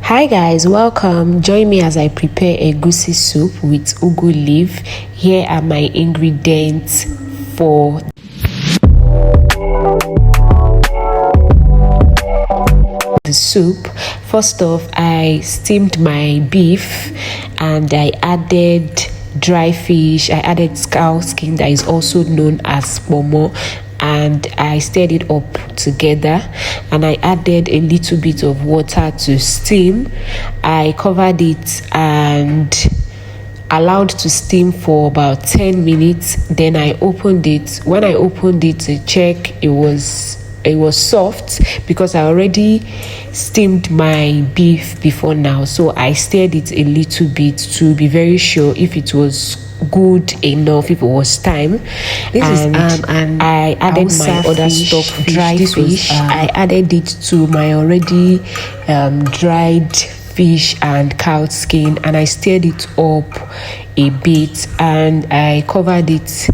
Hi guys, welcome. Join me as I prepare egusi soup with ugu leaf. Here are my ingredients for the soup. First off, I steamed my beef and I added dry fish. I added cow skin that is also known as pomo, and I stirred it up together, and I added a little bit of water to steam. I covered it and allowed to steam for about 10 minutes. Then I opened it. When I opened it to check, it was soft because I already steamed my beef before now, so I stirred it a little bit to be very sure if it was good enough, if it was time. And I added my other stock dry fish. I added it to my already dried fish and cow skin, and I stirred it up a bit, and I covered it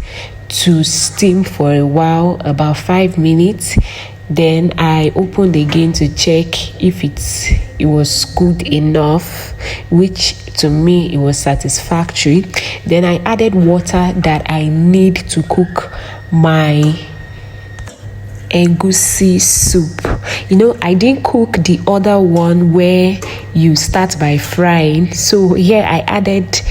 to steam for a while, about 5 minutes. Then I opened again to check if it was good enough, which to me it was satisfactory. Then I added water that I need to cook my egusi soup. I didn't cook the other one where you start by frying, so here I added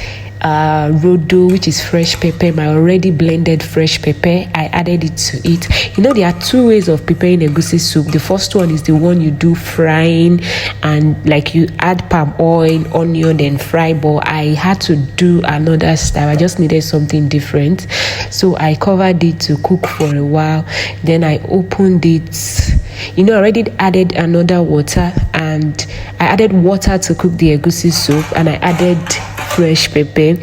rodo, which is fresh pepper, my already blended fresh pepper. I added it to it. There are two ways of preparing egusi soup. The first one is the one you do frying, and like you add palm oil, onion, then fry. But I had to do another style. I just needed something different, so I covered it to cook for a while. Then I opened it. I already added another water, and I added water to cook the egusi soup, and I added fresh pepper.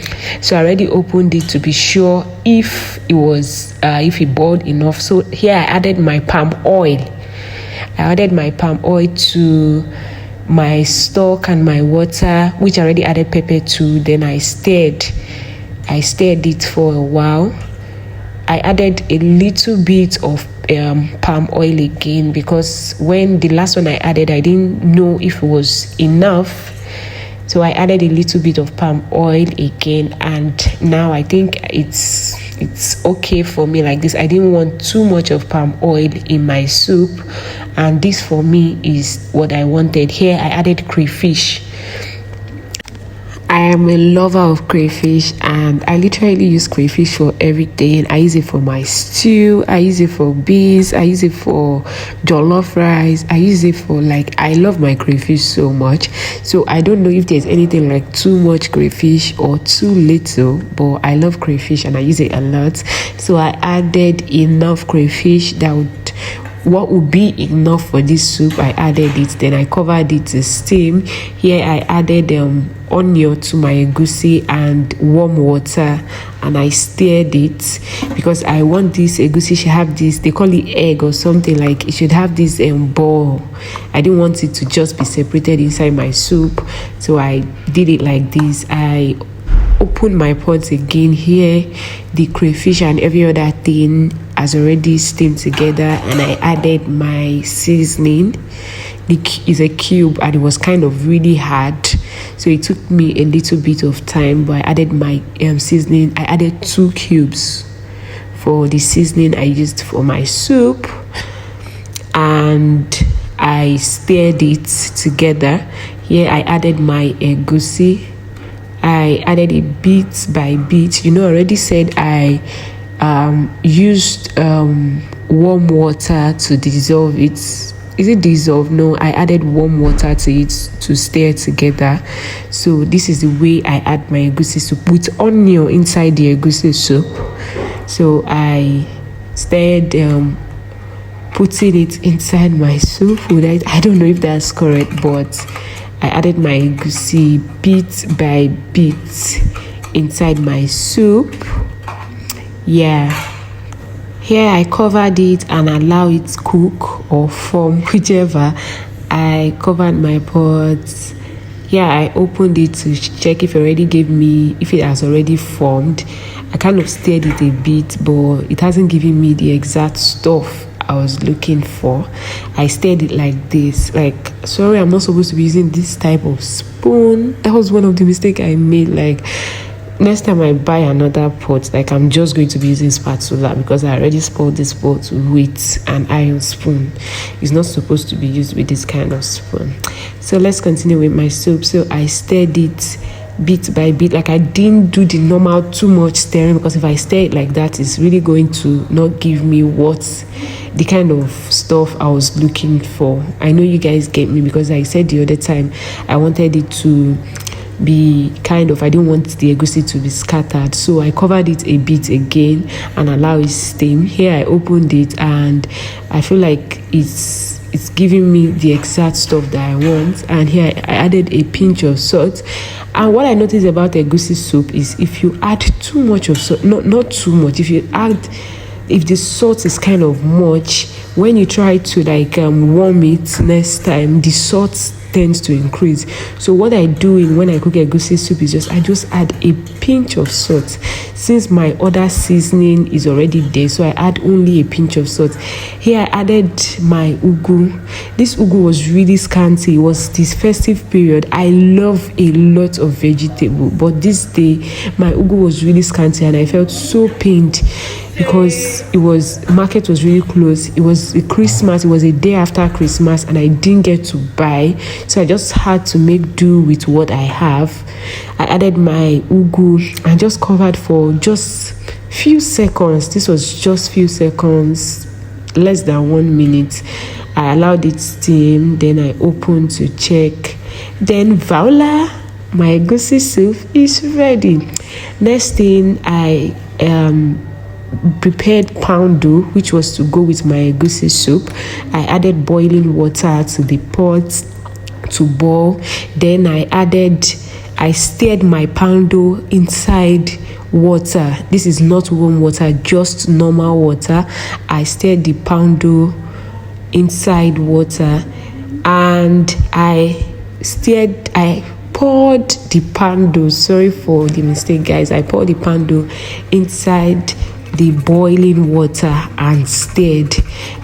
So I already opened it to be sure if it boiled enough. So here I added my palm oil. I added my palm oil to my stock and my water, which I already added pepper to. Then I stirred it for a while. I added a little bit of palm oil again, because when the last one I added, I didn't know if it was enough. So I added a little bit of palm oil again, and now I think it's okay for me like this. I didn't want too much of palm oil in my soup, and this for me is what I wanted. Here I added crayfish. I am a lover of crayfish, and I literally use crayfish for everything. I use it for my stew, I use it for beans, I use it for jollof rice, I use it for I love my crayfish so much. So I don't know if there's anything like too much crayfish or too little, but I love crayfish and I use it a lot. So I added enough crayfish what would be enough for this soup. I added it, then I covered it to steam. Here I added onion to my egusi and warm water, and I stirred it because I want this egusi should have this, they call it egg or something, like it should have this ball. I didn't want it to just be separated inside my soup, so I did it like this. I open my pot again. Here the crayfish and every other thing has already steamed together, and I added my seasoning. It is a cube and it was kind of really hard, so it took me a little bit of time, but I added my seasoning. I added 2 cubes for the seasoning I used for my soup, and I stirred it together. Here I added my egusi. I added it bit by bit. I already said I used warm water to dissolve it. Is it dissolved? No, I added warm water to it to stir together. So this is the way I add my egusi soup, with onion inside the egusi soup. So I started putting it inside my soup. I don't know if that's correct, but I added my egusi bit by bit inside my soup. Yeah. Here I covered it and allow it to cook or form, whichever. I covered my pot. Here I opened it to check if it has already formed. I kind of stirred it a bit, but it hasn't given me the exact stuff I was looking for. I stirred it like this. Like, sorry, I'm not supposed to be using this type of spoon. That was one of the mistakes I made. Like, next time I buy another pot, like, I'm just going to be using spatula, because I already spoiled this pot with an iron spoon. It's not supposed to be used with this kind of spoon. So let's continue with my soup. So I stirred it bit by bit. Like, I didn't do the normal too much stirring, because if I stir it like that, it's really going to not give me the kind of stuff I was looking for. I know you guys get me, because I said the other time I wanted it to be kind of, I didn't want the egusi to be scattered, so I covered it a bit again and allow it steam. Here I opened it and I feel like it's giving me the exact stuff that I want. And here I added a pinch of salt. And what I noticed about egusi soup is, if you add too much of salt, not too much, if the salt is kind of much, when you try to like warm it next time, the salt tends to increase. So what I do when I cook egusi soup is I just add a pinch of salt, since my other seasoning is already there. So I add only a pinch of salt. Here I added my ugu. This ugu was really scanty. It was this festive period. I love a lot of vegetable, but this day my ugu was really scanty and I felt so pained, because market was really close. It was Christmas. It was a day after Christmas and I didn't get to buy, so I just had to make do with what I have. I added my ugu and just covered for just few seconds. This was just few seconds, less than 1 minute. I allowed it steam, then I opened to check. Then voila, my egusi soup is ready. Next thing, I prepared poundo, which was to go with my egusi soup. I added boiling water to the pot to boil. Then I stirred my poundo inside water. This is not warm water, just normal water. I stirred the poundo inside water and I poured the poundo. Sorry for the mistake, guys. I poured the poundo inside the boiling water and stirred.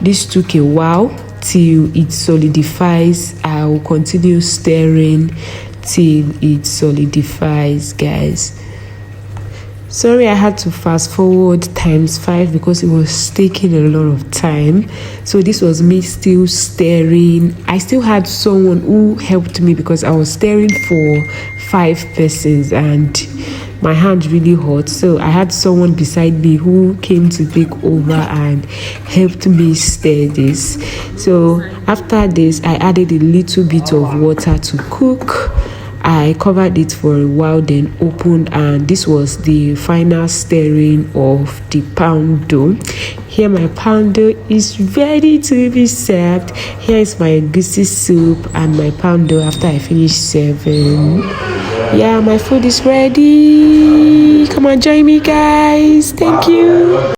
This took a while till it solidifies. I will continue stirring till it solidifies, guys. Sorry, I had to fast forward ×5 because it was taking a lot of time. So this was me still stirring. I still had someone who helped me because I was stirring for 5 persons and my hand really hot. So I had someone beside me who came to take over and helped me stir this. So after this, I added a little bit of water to cook. I covered it for a while, then opened, and this was the final stirring of the poundo. Here my poundo is ready to be served. Here is my egusi soup and my poundo after I finish serving. Yeah, my food is ready. Come on, join me, guys. Thank you.